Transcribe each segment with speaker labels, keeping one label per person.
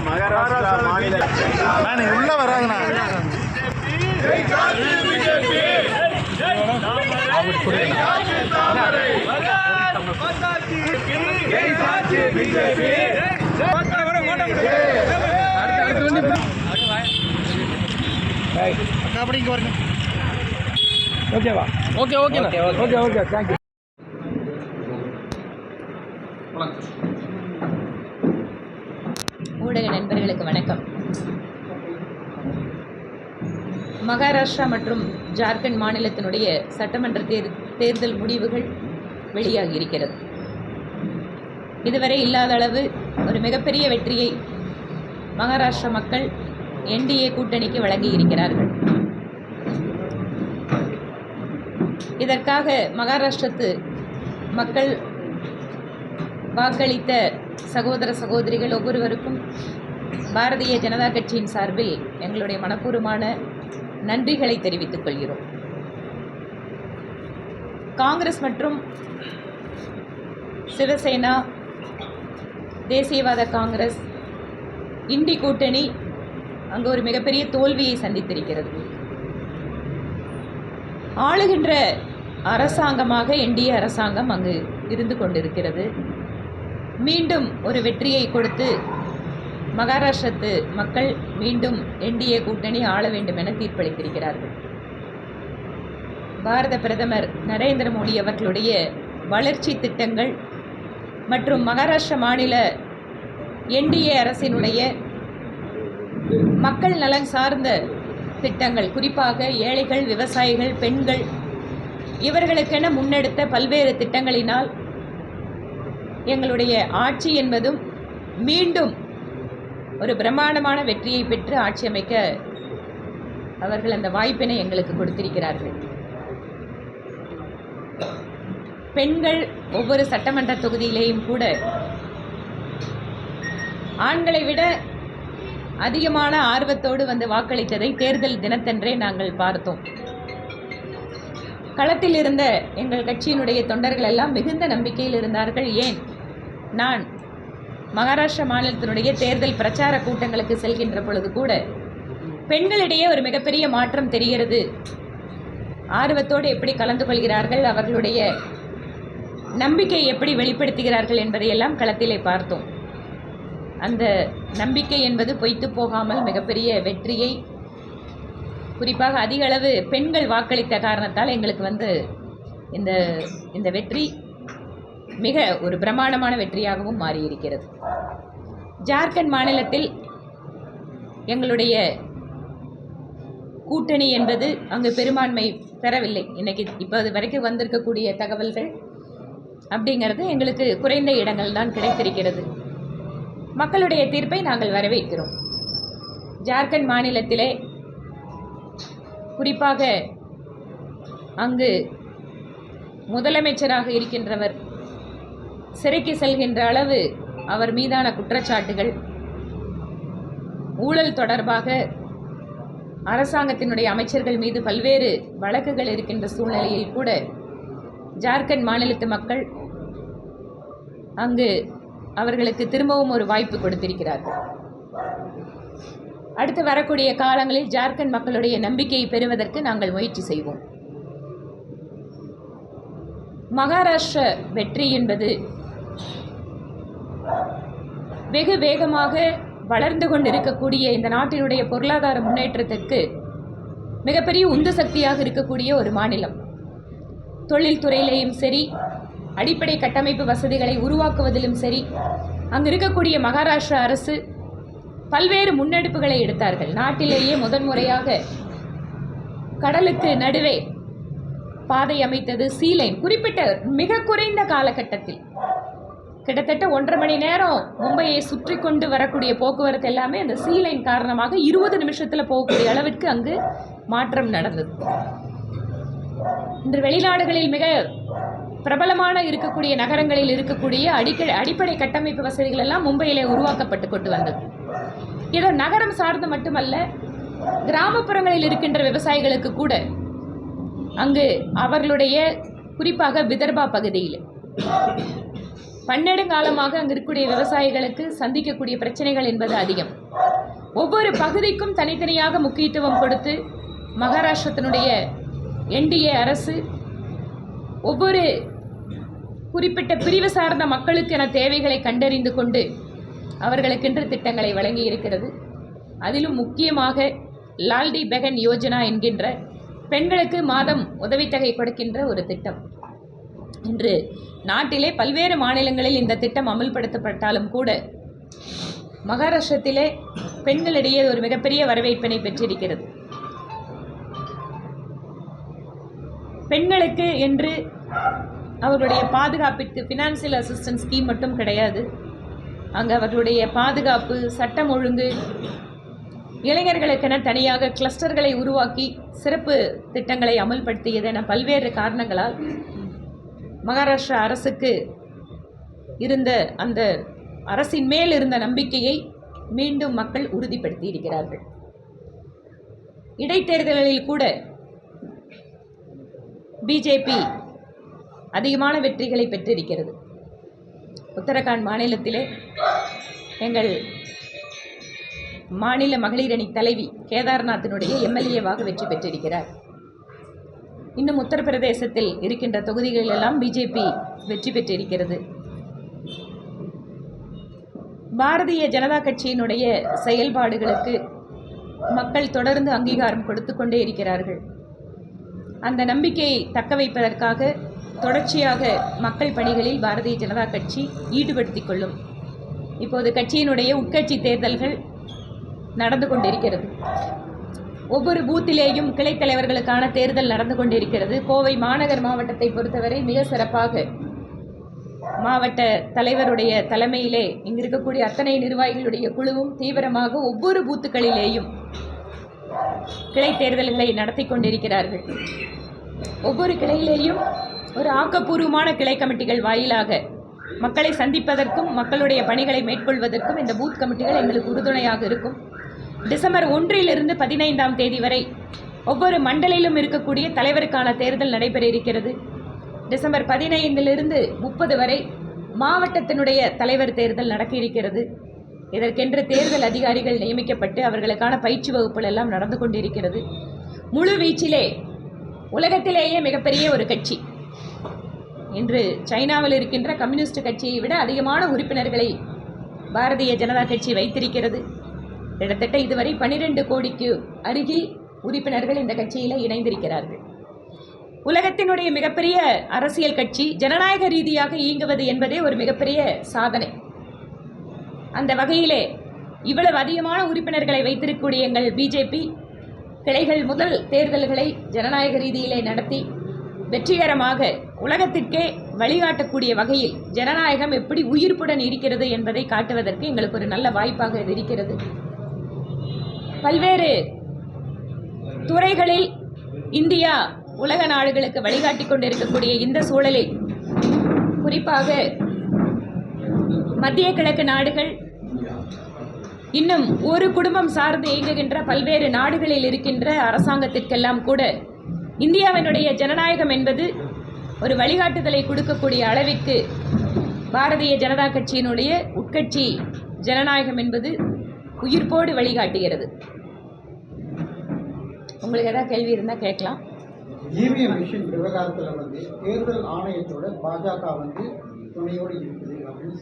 Speaker 1: மகாராஷ்டிரா மாநில உள்ள வராதுண்ணா. அப்படிங்க வருங்க. ஓகேவா? Okay okay okay okay thank you.
Speaker 2: ஊடக நண்பர்களுக்கு வணக்கம். மகாராஷ்டிரா மற்றும் ஜார்க்கண்ட் மாநிலத்தினுடைய சட்டமன்ற தேர்தல் முடிவுகள் வெளியாகி இருக்கிறது. இதுவரை இல்லாத அளவு ஒரு மிகப்பெரிய வெற்றியை மகாராஷ்டிரா மக்கள் என்டிஏ கூட்டணிக்கு வழங்கி இருக்கிறார்கள். இதற்காக மகாராஷ்டிரத்து மக்கள் வாக்களித்த சகோதர சகோதரிகள் ஒவ்வொருவருக்கும் பாரதிய ஜனதா கட்சியின் சார்பில் எங்களுடைய மனப்பூர்வமான நன்றிகளை தெரிவித்துக் கொள்கிறோம். காங்கிரஸ் மற்றும் சிவசேனா, தேசியவாத காங்கிரஸ், இண்டி கூட்டணி அங்கு ஒரு மிகப்பெரிய தோல்வியை சந்தித்திருக்கிறது. ஆளுகின்ற அரசாங்கமாக என்டிஏ அரசாங்கம் அங்கு இருந்து கொண்டிருக்கிறது. மீண்டும் ஒரு வெற்றியை கொடுத்து மகாராஷ்டிரத்து மக்கள் மீண்டும் என்டிஏ கூட்டணி ஆள வேண்டும் என தீர்ப்பளித்திருக்கிறார்கள். பாரத பிரதமர் நரேந்திர மோடி அவர்களுடைய வளர்ச்சி திட்டங்கள் மற்றும் மகாராஷ்டிரா மாநில என்டிஏ அரசினுடைய மக்கள் நலன் சார்ந்த திட்டங்கள், குறிப்பாக ஏழைகள், விவசாயிகள், பெண்கள் இவர்களுக்கென முன்னெடுத்த பல்வேறு திட்டங்களினால் எங்களுடைய ஆட்சி என்பதும் மீண்டும் ஒரு பிரம்மாண்டமான வெற்றியை பெற்று ஆட்சி அமைக்க அவர்கள் அந்த வாய்ப்பினை எங்களுக்கு கொடுத்திருக்கிறார்கள். பெண்கள் ஒவ்வொரு சட்டமன்ற தொகுதியிலேயும் கூட ஆண்களை விட அதிகமான ஆர்வத்தோடு வந்து வாக்களித்ததை தேர்தல் தினத்தன்றே நாங்கள் பார்த்தோம். களத்தில் இருந்த எங்கள் கட்சியினுடைய தொண்டர்கள் எல்லாம் மிகுந்த நம்பிக்கையில் இருந்தார்கள். ஏன், நான் மகாராஷ்டிரா மாநிலத்தினுடைய தேர்தல் பிரச்சார கூட்டங்களுக்கு செல்கின்ற பொழுது கூட பெண்களிடையே ஒரு மிகப்பெரிய மாற்றம் தெரிகிறது. ஆர்வத்தோடு எப்படி கலந்து கொள்கிறார்கள், அவர்களுடைய நம்பிக்கை எப்படி வெளிப்படுத்துகிறார்கள் என்பதையெல்லாம் களத்திலே பார்த்தோம். அந்த நம்பிக்கை என்பது பொய்த்து போகாமல் மிகப்பெரிய வெற்றியை, குறிப்பாக அதிக அளவு பெண்கள் வாக்களித்த காரணத்தால் எங்களுக்கு இந்த வெற்றி மிக ஒரு பிரம்மாண்டமான வெற்றியாகவும் மாறியிருக்கிறது. ஜார்க்கண்ட் மாநிலத்தில் எங்களுடைய கூட்டணி என்பது அங்கு பெரும்பான்மை பெறவில்லை. இன்னைக்கு இப்போது வரைக்கும் வந்திருக்கக்கூடிய தகவல்கள் அப்படிங்கிறது எங்களுக்கு குறைந்த இடங்கள் தான் கிடைத்திருக்கிறது. மக்களுடைய தீர்ப்பை நாங்கள் வரவேற்கிறோம். ஜார்க்கண்ட் மாநிலத்திலே குறிப்பாக அங்கு முதலமைச்சராக இருக்கின்றவர் சிறைக்கு செல்கின்ற அளவு அவர் மீதான குற்றச்சாட்டுகள், ஊழல் தொடர்பாக அரசாங்கத்தினுடைய அமைச்சர்கள் மீது பல்வேறு வழக்குகள் இருக்கின்ற சூழ்நிலையில் கூட ஜார்க்கண்ட் மாநிலத்து மக்கள் அங்கு அவர்களுக்கு திரும்பவும் ஒரு வாய்ப்பு கொடுத்திருக்கிறார்கள். அடுத்து வரக்கூடிய காலங்களில் ஜார்க்கண்ட் மக்களுடைய நம்பிக்கையை பெறுவதற்கு நாங்கள் முயற்சி செய்வோம். மகாராஷ்டிர வெற்றி என்பது வெகு வேகமாக வளர்ந்து கொண்டிருக்கக்கூடிய இந்த நாட்டினுடைய பொருளாதார முன்னேற்றத்திற்கு மிகப்பெரிய உந்து சக்தியாக இருக்கக்கூடிய ஒரு மாநிலம். தொழில்துறையிலேயும் சரி, அடிப்படை கட்டமைப்பு வசதிகளை உருவாக்குவதிலும் சரி, அங்கு இருக்கக்கூடிய மகாராஷ்டிரா அரசு பல்வேறு முன்னெடுப்புகளை எடுத்தார்கள். நாட்டிலேயே முதன்முறையாக கடலுக்கு நடுவே பாதை அமைத்தது, சீலைன். குறிப்பிட்ட மிக குறைந்த காலகட்டத்தில் கிட்டத்தட்ட 1.5 மணி நேரம் மும்பையை சுற்றி கொண்டு வரக்கூடிய போக்குவரத்து எல்லாமே அந்த சீலைன் காரணமாக 20 நிமிஷத்தில் போகக்கூடிய அளவிற்கு அங்கு மாற்றம் நடந்தது. இன்று வெளிநாடுகளில் மிக பிரபலமான இருக்கக்கூடிய நகரங்களில் இருக்கக்கூடிய அடிப்படை கட்டமைப்பு வசதிகள் எல்லாம் மும்பையிலே உருவாக்கப்பட்டு கொண்டு வந்தது. இதோ நகரம் சார்ந்து மட்டுமல்ல, கிராமப்புறங்களில் இருக்கின்ற விவசாயிகளுக்கு கூட அங்கு அவர்களுடைய குறிப்பாக விதர்பா பகுதியில் பன்னெடுங்காலமாக அங்கு இருக்கக்கூடிய விவசாயிகளுக்கு சந்திக்கக்கூடிய பிரச்சனைகள் என்பது அதிகம். ஒவ்வொரு பகுதிக்கும் தனித்தனியாக முக்கியத்துவம் கொடுத்து மகாராஷ்டிரத்தினுடைய என்டிஏ அரசு ஒவ்வொரு குறிப்பிட்ட பிரிவு சார்ந்த மக்களுக்கென தேவைகளை கண்டறிந்து கொண்டு அவர்களுக்கென்று திட்டங்களை வழங்கி இருக்கிறது. அதிலும் முக்கியமாக லால்டி பெகன் யோஜனா என்கின்ற பெண்களுக்கு மாதம் உதவித்தொகை கொடுக்கின்ற ஒரு திட்டம். இன்று நாட்டிலே பல்வேறு மாநிலங்களில் இந்த திட்டம் அமல்படுத்தப்பட்டாலும் கூட மகாராஷ்டிரத்திலே பெண்களிடையே ஒரு மிகப்பெரிய வரவேற்பினை பெற்றிருக்கிறது. பெண்களுக்கு என்று அவர்களுடைய பாதுகாப்பிற்கு ஃபினான்சியல் அசிஸ்டன்ஸ் ஸ்கீம் மட்டும் கிடையாது. அங்கு அவர்களுடைய பாதுகாப்பு, சட்டம் ஒழுங்கு, இளைஞர்களுக்கென தனியாக கிளஸ்டர்களை உருவாக்கி சிறப்பு திட்டங்களை அமல்படுத்தியதென பல்வேறு காரணங்களால் மகாராஷ்டிரா அரசுக்கு இருந்த அந்த அரசின் மேல் இருந்த நம்பிக்கையை மீண்டும் மக்கள் உறுதிப்படுத்தி இருக்கிறார்கள். இடைத்தேர்தல்களில் கூட பிஜேபி அதிகமான வெற்றிகளை பெற்றிருக்கிறது. உத்தரகாண்ட் மாநிலத்திலே எங்கள் மாநில மகளிர் அணி தலைவி கேதார்நாத்தினுடைய எம்எல்ஏவாக வெற்றி பெற்றிருக்கிறார். இன்னும் உத்தரப்பிரதேசத்தில் இருக்கின்ற தொகுதிகளெல்லாம் பிஜேபி வெற்றி பெற்றிருக்கிறது. பாரதிய ஜனதா கட்சியினுடைய செயல்பாடுகளுக்கு மக்கள் தொடர்ந்து அங்கீகாரம் கொடுத்து கொண்டே இருக்கிறார்கள். அந்த நம்பிக்கையை தக்க வைப்பதற்காக தொடர்ச்சியாக மக்கள் பணிகளில் பாரதிய ஜனதா கட்சி ஈடுபடுத்திக் கொள்ளும். இப்போது கட்சியினுடைய உட்கட்சி தேர்தல்கள் நடந்து கொண்டிருக்கிறது. ஒவ்வொரு பூத்திலேயும் கிளைத் தலைவர்களுக்கான தேர்தல் நடந்து கொண்டிருக்கிறது. கோவை மாநகர் மாவட்டத்தை பொறுத்தவரை மிக சிறப்பாக மாவட்ட தலைவருடைய தலைமையிலே இங்கு இருக்கக்கூடிய அத்தனை நிர்வாகிகளுடைய குழுவும் தீவிரமாக ஒவ்வொரு பூத்துக்களிலேயும் கிளை தேர்தல்களை நடத்தி கொண்டிருக்கிறார்கள். ஒவ்வொரு கிளையிலேயும் ஒரு ஆக்கப்பூர்வமான கிளை கமிட்டிகள் வாயிலாக மக்களை சந்திப்பதற்கும் மக்களுடைய பணிகளை மேற்கொள்வதற்கும் இந்த பூத் கமிட்டிகள் எங்களுக்கு உறுதுணையாக இருக்கும். டிசம்பர் 1 to 15 வரை ஒவ்வொரு மண்டலிலும் இருக்கக்கூடிய தலைவருக்கான தேர்தல் நடைபெற இருக்கிறது. டிசம்பர் 15 to 30 வரை மாவட்டத்தினுடைய தலைவர் தேர்தல் நடக்க இருக்கிறது. இதற்கென்று தேர்தல் அதிகாரிகள் நியமிக்கப்பட்டு அவர்களுக்கான பயிற்சி வகுப்புகள் எல்லாம் நடந்து கொண்டிருக்கிறது. முழு வீச்சிலே உலகத்திலேயே மிகப்பெரிய ஒரு கட்சி இன்று சைனாவில் இருக்கின்ற கம்யூனிஸ்ட் கட்சியை விட அதிகமான உறுப்பினர்களை பாரதிய ஜனதா கட்சி வைத்திருக்கிறது. கிட்டத்தட்ட இதுவரை 12 கோடிக்கு அருகில் உறுப்பினர்கள் இந்த கட்சியில் இணைந்திருக்கிறார்கள். உலகத்தினுடைய மிகப்பெரிய அரசியல் கட்சி ஜனநாயக ரீதியாக இயங்குவது என்பதே ஒரு மிகப்பெரிய சாதனை. அந்த வகையிலே இவ்வளவு அதிகமான உறுப்பினர்களை வைத்திருக்கக்கூடிய எங்கள் பிஜேபி கிளைகள் முதல் தேர்தல்களை ஜனநாயக ரீதியிலே நடத்தி வெற்றிகரமாக உலகத்திற்கே வழிகாட்டக்கூடிய வகையில் ஜனநாயகம் எப்படி உயிர்ப்புடன் இருக்கிறது என்பதை காட்டுவதற்கு எங்களுக்கு ஒரு நல்ல வாய்ப்பாக இது இருக்கிறது. பல்வேறு துறைகளில் இந்தியா உலக நாடுகளுக்கு வழிகாட்டி கொண்டிருக்கக்கூடிய இந்த சூழலில் குறிப்பாக மத்திய கிழக்கு நாடுகள் இன்னும் ஒரு குடும்பம் சார்ந்து இயங்குகின்ற பல்வேறு நாடுகளில் இருக்கின்ற அரசாங்கத்திற்கெல்லாம் கூட இந்தியாவினுடைய ஜனநாயகம் என்பது ஒரு வழிகாட்டுதலை கொடுக்கக்கூடிய அளவிற்கு பாரதிய ஜனதா கட்சியினுடைய உட்கட்சி ஜனநாயகம் என்பது உயிர்ப்போடு வழிகாட்டுகிறது. உங்களுக்கு ஏதாவது கேள்வி இருந்தால் கேட்கலாம்.
Speaker 3: இவிஎம் மிஷின் விவகாரத்தில் வந்து தேர்தல் ஆணையத்தோட பாஜக வந்து துணையோடு இருக்குது அப்படின்னு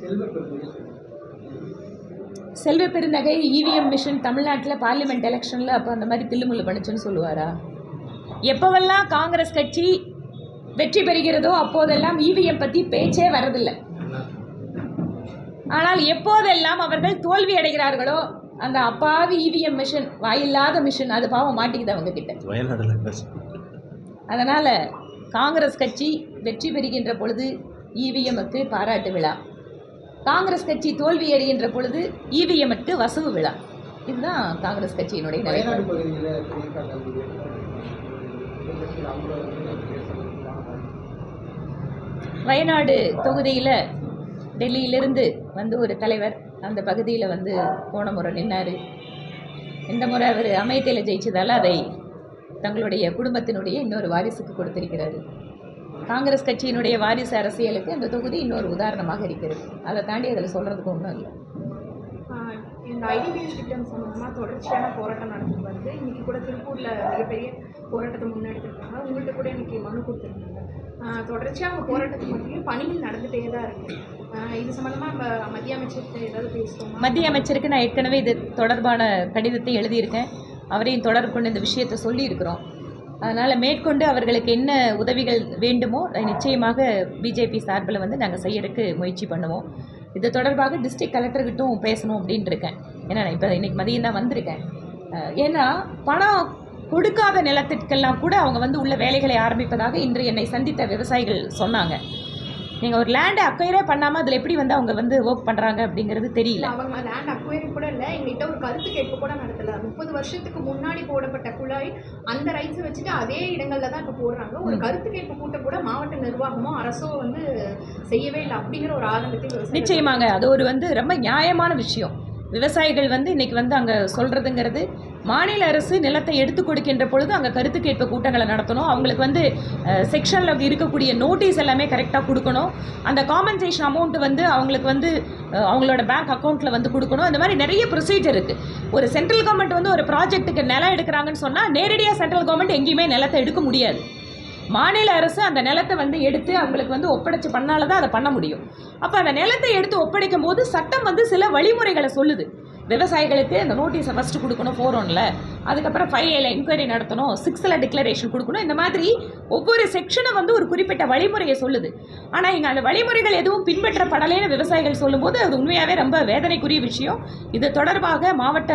Speaker 2: செல்வ பெருந்தகை இவிஎம் மிஷின் தமிழ்நாட்டில் பார்லிமெண்ட் எலெக்ஷனில் அப்போ அந்த மாதிரி தில்லுமுள்ளு பண்ணுச்சுன்னு சொல்லுவாரா? எப்போவெல்லாம் காங்கிரஸ் கட்சி வெற்றி பெறுகிறதோ அப்போதெல்லாம் இவிஎம் பற்றி பேச்சே வரதில்லை. ஆனால் எப்போதெல்லாம் அவர்கள் தோல்வி அடைகிறார்களோ அந்த அப்பாவி இவிஎம் மிஷின், வாயில்லாத மிஷின், அது பாவம் மாட்டிக்குது அவங்க கிட்ட. அதனால் காங்கிரஸ் கட்சி வெற்றி பெறுகின்ற பொழுது இவிஎம்முக்கு பாராட்டு விழா, காங்கிரஸ் கட்சி தோல்வி அடைகின்ற பொழுது இவிஎம்முக்கு வசவு விழா. இதுதான் காங்கிரஸ் கட்சியினுடைய நிலைப்பாடு. வயநாடு தொகுதியில் டெல்லியிலிருந்து வந்து ஒரு தலைவர் அந்த பகுதியில் வந்து போன முறை நின்னார். இந்த முறை அவர் அமேத்தியில் ஜெயிச்சதால் அதை தங்களுடைய குடும்பத்தினுடைய இன்னொரு வாரிசுக்கு கொடுத்திருக்கிறாரு. காங்கிரஸ் கட்சியினுடைய வாரிசு அரசியலுக்கு அந்த தொகுதி இன்னொரு உதாரணமாக இருக்கிறது. அதை தாண்டி அதில் சொல்கிறதுக்கு ஒன்றும் இல்லை.
Speaker 4: இந்த ஐடிபிஎல் திட்டம் சம்பந்தமாக தொடர்ச்சியான போராட்டம் நடந்து வருது. இன்றைக்கி கூட திருப்பூரில் மிகப்பெரிய போராட்டத்தை முன்னெடுத்துருக்காங்க. உங்கள்கிட்ட கூட இன்றைக்கி மனு கொடுத்துருக்காங்க. தொடர்ச்சியாக அவங்க போராட்டத்துக்கு மத்தியும் பணிகள் நடந்துகிட்டே தான் இருக்குது. இது சம்மந்தமாக நம்ம மத்திய அமைச்சர்கிட்ட ஏதாவது பேசுவோம்?
Speaker 2: மத்திய அமைச்சருக்கு நான் ஏற்கனவே இது தொடர்பான கடிதத்தை எழுதியிருக்கேன். அவரையும் தொடர்பு கொண்டு இந்த விஷயத்தை சொல்லியிருக்கிறோம். அதனால் மேற்கொண்டு அவர்களுக்கு என்ன உதவிகள் வேண்டுமோ அதை நிச்சயமாக பிஜேபி சார்பில் வந்து நாங்கள் செய்யறதுக்கு முயற்சி பண்ணுவோம். இது தொடர்பாக டிஸ்ட்ரிக்ட் கலெக்டர்கிட்டும் பேசணும் அப்படின்ட்டு இருக்கேன். ஏன்னா நான் இப்போ இன்றைக்கி மதியம் தான் வந்திருக்கேன். ஏன்னா பணம் கொடுக்காத நிலத்திற்கெல்லாம் கூட அவங்க வந்து உள்ள வேலைகளை ஆரம்பிப்பதாக இன்று என்னை சந்தித்த விவசாயிகள் சொன்னாங்க. நீங்கள் ஒரு லேண்டை அக்வயரே பண்ணாமல் அதில் எப்படி வந்து அவங்க வந்து ஒர்க் பண்ணுறாங்க அப்படிங்கிறது தெரியல.
Speaker 4: அவங்க லேண்ட் அக்வயரி கூட இல்லை, எங்கள்கிட்ட ஒரு கருத்து கேட்பு கூட நடத்தலை. 30 வருஷத்துக்கு முன்னாடி போடப்பட்ட குழாய் அந்த ரைட்ஸை வச்சுட்டு அதே இடங்களில் தான் இப்போ போடுறாங்க. ஒரு கருத்து கேட்பு கூட்டம் கூட மாவட்ட நிர்வாகமோ அரசோ வந்து செய்யவே இல்லை அப்படிங்கிற ஒரு ஆதங்கத்தை
Speaker 2: நிச்சயமாங்க அது ஒரு வந்து ரொம்ப நியாயமான விஷயம். விவசாயிகள் வந்து இன்றைக்கி வந்து அங்கே சொல்கிறதுங்கிறது மாநில அரசு நிலத்தை எடுத்து கொடுக்கின்ற பொழுது அங்கே கருத்து கேட்பு கூட்டங்களை நடத்தணும். அவங்களுக்கு வந்து செக்ஷனில் இருக்கக்கூடிய நோட்டீஸ் எல்லாமே கரெக்டாக கொடுக்கணும். அந்த காம்பன்சேஷன் அமௌண்ட்டு வந்து அவங்களுக்கு வந்து அவங்களோட பேங்க் அக்கௌண்ட்டில் வந்து கொடுக்கணும். இந்த மாதிரி நிறைய ப்ரொசீஜர் இருக்குது. ஒரு சென்ட்ரல் கவர்மெண்ட் வந்து ஒரு ப்ராஜெக்ட்டுக்கு நிலம் எடுக்கிறாங்கன்னு சொன்னால் நேரடியாக சென்ட்ரல் கவர்மெண்ட் எங்கேயுமே நிலத்தை எடுக்க முடியாது. மாநில அரசு அந்த நிலத்தை வந்து எடுத்து அவங்களுக்கு வந்து ஒப்படைச்சு பண்ணால தான் அதை பண்ண முடியும். அப்போ அந்த நிலத்தை எடுத்து ஒப்படைக்கும் போது சட்டம் வந்து சில வழிமுறைகளை சொல்லுது. விவசாயிகளுக்கு அந்த நோட்டீஸை ஃபஸ்ட்டு கொடுக்கணும் 4-1, அதுக்கப்புறம் 5A என்கொயரி நடத்தணும், 6 டிக்ளரேஷன் கொடுக்கணும். இந்த மாதிரி ஒவ்வொரு செக்ஷனும் வந்து ஒரு குறிப்பிட்ட வழிமுறையை சொல்லுது. ஆனால் இங்கே அந்த வழிமுறைகள் எதுவும் பின்பற்றப்படலைன்னு விவசாயிகள் சொல்லும்போது அது உண்மையாகவே ரொம்ப வேதனைக்குரிய விஷயம். இது தொடர்பாக மாவட்ட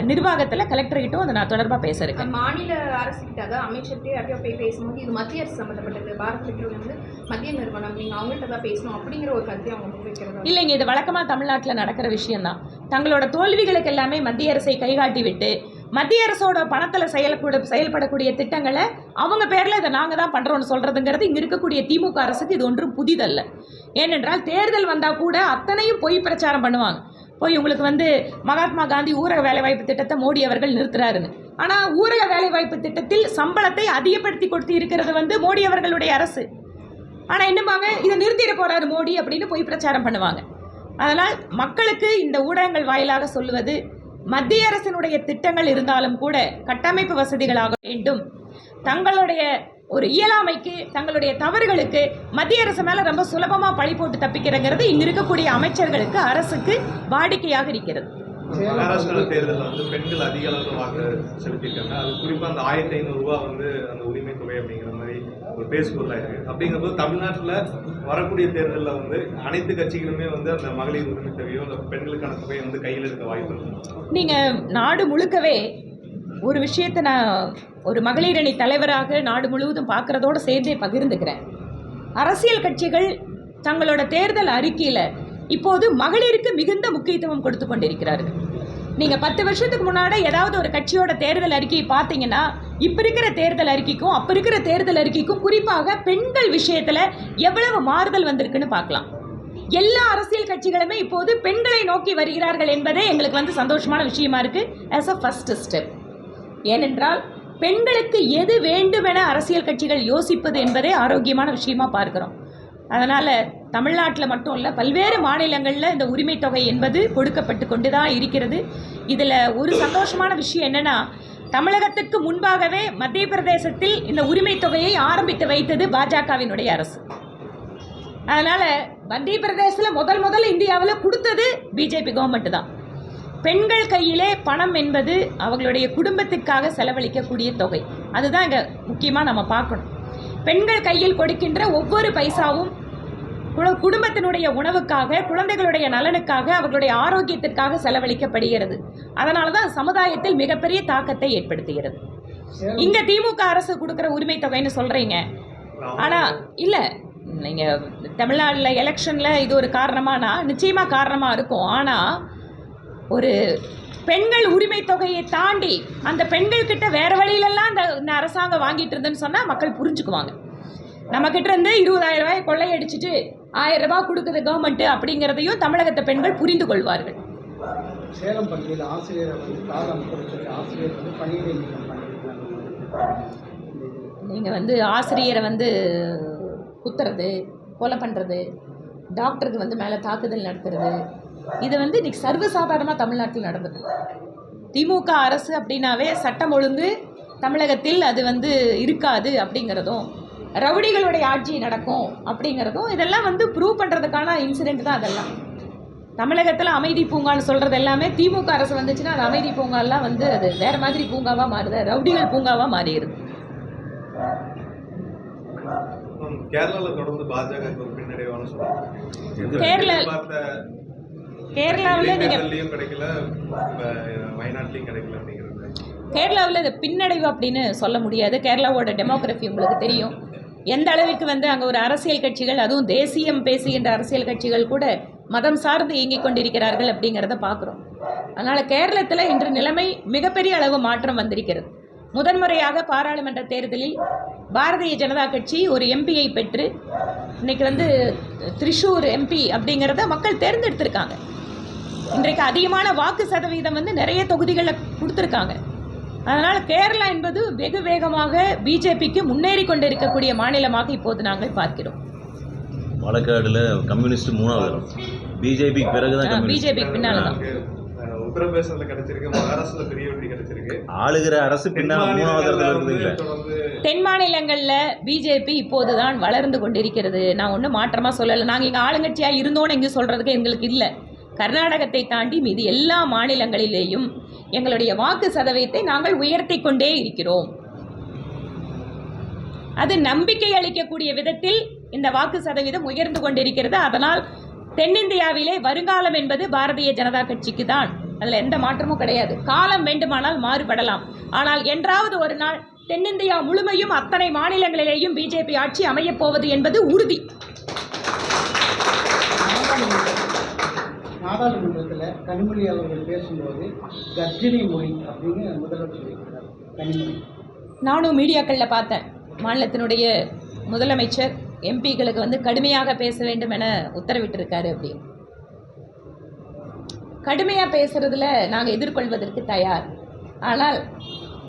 Speaker 2: நிர்வாகத்தில் கலெக்டர்கிட்டும் அதை நான் தொடர்பாக பேசுகிறேன்.
Speaker 4: மாநில அரசுகிட்ட அதாவது அமைச்சர்கிட்ட யாரையோ போய் பேசும்போது இது மத்திய அரசு சம்மந்தப்பட்டது, பாரத் பெட்ரோல் வந்து மத்திய நிறுவனம், நீங்கள் அவங்கள்ட்ட தான் பேசணும் அப்படிங்கிற ஒரு கருத்தை அவங்க முன்வைக்கிறது
Speaker 2: இல்லைங்க. இது வழக்கமாக தமிழ்நாட்டில் நடக்கிற விஷயம்தான். தங்களோட தோல்விகளுக்கு எல்லாமே மத்திய அரசை கைகாட்டி விட்டு மத்திய அரசோட பணத்தில் செயல்படக்கூடிய திட்டங்களை அவங்க பேரில் இதை நாங்கள் தான் பண்ணுறோன்னு சொல்கிறதுங்கிறது இங்கே இருக்கக்கூடிய திமுக அரசுக்கு இது ஒன்றும் புதிதல்ல. ஏனென்றால் தேர்தல் வந்தால் கூட அத்தனையும் பொய் பிரச்சாரம் பண்ணுவாங்க. போய் உங்களுக்கு வந்து மகாத்மா காந்தி ஊரக வேலைவாய்ப்பு திட்டத்தை மோடி அவர்கள் நிறுத்துறாருன்னு. ஆனால் ஊரக வேலைவாய்ப்பு திட்டத்தில் சம்பளத்தை அதிகப்படுத்தி கொடுத்து இருக்கிறது வந்து மோடி அவர்களுடைய அரசு. ஆனால் என்னமாங்க இதை நிறுத்திட போகிறாரு மோடி அப்படின்னு போய் பிரச்சாரம் பண்ணுவாங்க. அதனால் மக்களுக்கு இந்த ஊடகங்கள் வாயிலாக சொல்லுவது மத்திய அரசினுடைய திட்டங்கள் இருந்தாலும் கூட கட்டமைப்பு வசதிகளாக வேண்டும். தங்களுடைய ஒரு இயலாமைக்கு தங்களுடைய தவறுகளுக்கு மத்திய அரசு மேலே ரொம்ப சுலபமாக பழி போட்டு தப்பிக்கிறங்கிறது இங்கே இருக்கக்கூடிய அமைச்சர்களுக்கு அரசுக்கு வாடிக்கையாக இருக்கிறது.
Speaker 5: மகாராஷ்டிரா தேர்தலில் வந்து பெண்கள் அதிக அளவு வாக்கு செலுத்தியிருக்காங்க. அது குறிப்பாக அந்த 1500 ரூபா வந்து அந்த உரிமை தொகை அப்படிங்கிற மாதிரி ஒரு பேசுபொருளாக இருக்குது. அப்படிங்கிறபோது தமிழ்நாட்டில் வரக்கூடிய தேர்தலில் வந்து அனைத்து கட்சிகளுமே வந்து அந்த மகளிர் உரிமை தொகையோ அந்த பெண்களுக்கான தொகையை வந்து கையில் எடுக்க வாய்ப்பு இருக்கு.
Speaker 2: நீங்கள் நாடு முழுக்கவே ஒரு விஷயத்தை நான் ஒரு மகளிர் அணி தலைவராக நாடு முழுவதும் பார்க்குறதோடு சேர்ந்தே பகிர்ந்துக்கிறேன். அரசியல் கட்சிகள் தங்களோட தேர்தல் அறிக்கையில் இப்போது மகளிருக்கு மிகுந்த முக்கியத்துவம் கொடுத்து கொண்டிருக்கிறார்கள். நீங்கள் 10 வருஷத்துக்கு முன்னாடி ஏதாவது ஒரு கட்சியோட தேர்தல் அறிக்கையை பார்த்தீங்கன்னா இப்போ இருக்கிற தேர்தல் அறிக்கைக்கும் அப்போ இருக்கிற தேர்தல் அறிக்கைக்கும் குறிப்பாக பெண்கள் விஷயத்தில் எவ்வளவு மாறுதல் வந்திருக்குன்னு பார்க்கலாம். எல்லா அரசியல் கட்சிகளுமே இப்போது பெண்களை நோக்கி வருகிறார்கள் என்பதே எங்களுக்கு வந்து சந்தோஷமான விஷயமா இருக்குது ஆஸ் அ ஃபர்ஸ்ட் ஸ்டெப். ஏனென்றால் பெண்களுக்கு எது வேண்டுமென அரசியல் கட்சிகள் யோசிப்பது என்பதே ஆரோக்கியமான விஷயமா பார்க்குறோம். அதனால் தமிழ்நாட்டில் மட்டும் இல்லை பல்வேறு மாநிலங்களில் இந்த உரிமை தொகை என்பது கொடுக்கப்பட்டு கொண்டு தான் இருக்கிறது. இதில் ஒரு சந்தோஷமான விஷயம் என்னென்னா தமிழகத்திற்கு முன்பாகவே மத்திய பிரதேசத்தில் இந்த உரிமை தொகையை ஆரம்பித்து வைத்தது பாஜகவினுடைய அரசு. அதனால் மத்திய பிரதேசத்தில் முதல்ல இந்தியாவில் கொடுத்தது பிஜேபி கவர்மெண்ட் தான். பெண்கள் கையிலே பணம் என்பது அவங்களுடைய குடும்பத்துக்காக செலவழிக்கக்கூடிய தொகை. அதுதான் இங்கே முக்கியமாக நம்ம பார்க்கணும். பெண்கள் கையில் கொடுக்கின்ற ஒவ்வொரு பைசாவும் குடும்பத்தினுடைய உணவுக்காக, குழந்தைகளுடைய நலனுக்காக, அவர்களுடைய ஆரோக்கியத்திற்காக செலவழிக்கப்படுகிறது. அதனால தான் சமுதாயத்தில் மிகப்பெரிய தாக்கத்தை ஏற்படுத்துகிறது. இங்கே திமுக அரசு கொடுக்குற உரிமை தொகைன்னு சொல்கிறீங்க. ஆனால் இல்லை, நீங்கள் தமிழ்நாட்டில் எலெக்ஷனில் இது ஒரு காரணமானா நிச்சயமாக காரணமாக இருக்கும். ஆனால் ஒரு பெண்கள் உரிமை தொகையை தாண்டி அந்த பெண்கள்கிட்ட வேறு வழியிலெல்லாம் இந்த அரசாங்கம் வாங்கிட்டு இருந்தேன்னு சொன்னால் மக்கள் புரிஞ்சுக்குவாங்க. நம்மக்கிட்ட இருந்து 20,000 ரூபாய் கொள்ளையடிச்சிட்டு 1000 ரூபாய் கொடுக்குது கவர்மெண்ட் அப்படிங்கிறதையும் தமிழகத்து பெண்கள் புரிந்து கொள்வார்கள்.
Speaker 3: சேலம் பள்ளியில் ஆசிரியரை வந்து காலம் குறிச்சு ஆசிரியர் வந்து பணியிடை நீக்கம் பண்ணியிருக்காங்க.
Speaker 2: நீங்கள் வந்து ஆசிரியரை வந்து குத்துறது, கொலை பண்ணுறது, டாக்டருக்கு வந்து மேலே தாக்குதல் நடத்துறது, இது வந்து இன்றைக்கி சர்வசாதாரணமாக தமிழ்நாட்டில் நடந்தது. திமுக அரசு அப்படின்னாவே சட்டம் ஒழுங்கு தமிழகத்தில் அது வந்து இருக்காது அப்படிங்கிறதும், ரவுடிகளுடைய ஆட்சி நடக்கும் அப்படிங்கிறதும், இதெல்லாம் வந்து ப்ரூவ் பண்ணுறதுக்கான இன்சிடெண்ட் தான் அதெல்லாம். தமிழகத்தில் அமைதி பூங்கான்னு சொல்கிறது எல்லாமே திமுக அரசு வந்துச்சுன்னா அது அமைதி பூங்காலாம் வந்து அது வேறு மாதிரி பூங்காவாக மாறுது, ரவுடிகள் பூங்காவாக மாறிடுது.
Speaker 5: கேரளாவில் தொடர்ந்து பாஜக ஒரு பின்னடைவான சொல்றாங்க.
Speaker 2: கேரளாவில்
Speaker 5: நீங்கள் கிடைக்கல, வயநாட்டிலையும் கிடைக்கல அப்படிங்கிறது.
Speaker 2: கேரளாவில் இது பின்னடைவு அப்படின்னு சொல்ல முடியாது. கேரளாவோட டெமோக்ராஃபி உங்களுக்கு தெரியும். எந்த அளவிற்கு வந்து அங்கே ஒரு அரசியல் கட்சிகள், அதுவும் தேசியம் பேசுகின்ற அரசியல் கட்சிகள் கூட மதம் சார்ந்து இயங்கிக் கொண்டிருக்கிறார்கள் அப்படிங்கிறத பார்க்குறோம். அதனால் கேரளத்தில் இன்று நிலைமை மிகப்பெரிய அளவு மாற்றம் வந்திருக்கிறது. முதன்முறையாக பாராளுமன்ற தேர்தலில் பாரதிய ஜனதா கட்சி ஒரு எம்பியை பெற்று இன்றைக்கி வந்து திரிஷூர் எம்பி அப்படிங்கிறத மக்கள் தேர்ந்தெடுத்திருக்காங்க. இன்றைக்கு அதிகமான வாக்கு சதவீதம் வந்து நிறைய தொகுதிகளில் கொடுத்துருக்காங்க. அதனால் கேரளா என்பது வெகு வேகமாக பிஜேபிக்கு முன்னேறி கொண்டு இருக்கக்கூடிய மாநிலமாக இப்போது நாங்கள் பார்க்கிறோம்.
Speaker 6: பாலக்காடுல கம்யூனிஸ்ட் 3வது இடம், பிஜேபிக்கு பிறகுதான்
Speaker 2: பிஜேபிக்கு பின்னால் தான்.
Speaker 5: உத்தரப்பிரதேசத்துல கிடைச்சிருக்கு, மகாராஷ்டிரா பெரிய வெற்றி கிடைச்சிருக்கு.
Speaker 6: ஆளுகிற அரசு பின்னால் 3வது இடத்துல இருக்குதுங்களே.
Speaker 2: தென் மாநிலங்களில் பிஜேபி இப்போதுதான் வளர்ந்து கொண்டிருக்கிறது. நான் ஒன்றும் மாற்றமாக சொல்லலை. நாங்கள் இங்கே ஆளுங்கட்சியாக இருந்தோன்னு இங்கே சொல்கிறதுக்கு எங்களுக்கு இல்லை. கர்நாடகத்தை தாண்டி மீது எல்லா மாநிலங்களிலேயும் எங்களுடைய வாக்கு சதவீதத்தை நாங்கள் உயர்த்தி கொண்டே இருக்கிறோம். அது நம்பிக்கை அளிக்கக்கூடிய விதத்தில் இந்த வாக்கு சதவீதம் உயர்ந்து கொண்டிருக்கிறது. அதனால் தென்னிந்தியாவிலே வருங்காலம் என்பது பாரதிய ஜனதா கட்சிக்கு தான். அதில் எந்த மாற்றமும் கிடையாது. காலம் வேண்டுமானால் மாறுபடலாம், ஆனால் என்றாவது ஒரு நாள் தென்னிந்தியா முழுமையும் அத்தனை மாநிலங்களிலேயும் பிஜேபி ஆட்சி அமையப் போவது என்பது உறுதி.
Speaker 3: நாடாளுமன்றத்தில் கனிமொழி அவர்கள் பேசும்போது கர்ஜினி மொழி அப்படின்னு முதல்வர் சொல்லியிருக்கிறார். கனிமொழி
Speaker 2: நானும் மீடியாக்களில் பார்த்தேன். மாநிலத்தினுடைய முதலமைச்சர் எம்பிக்களுக்கு வந்து கடுமையாக பேச வேண்டும் என உத்தரவிட்டிருக்காரு. அப்படி கடுமையாக பேசுகிறதுல நாங்கள் எதிர்கொள்வதற்கு தயார். ஆனால்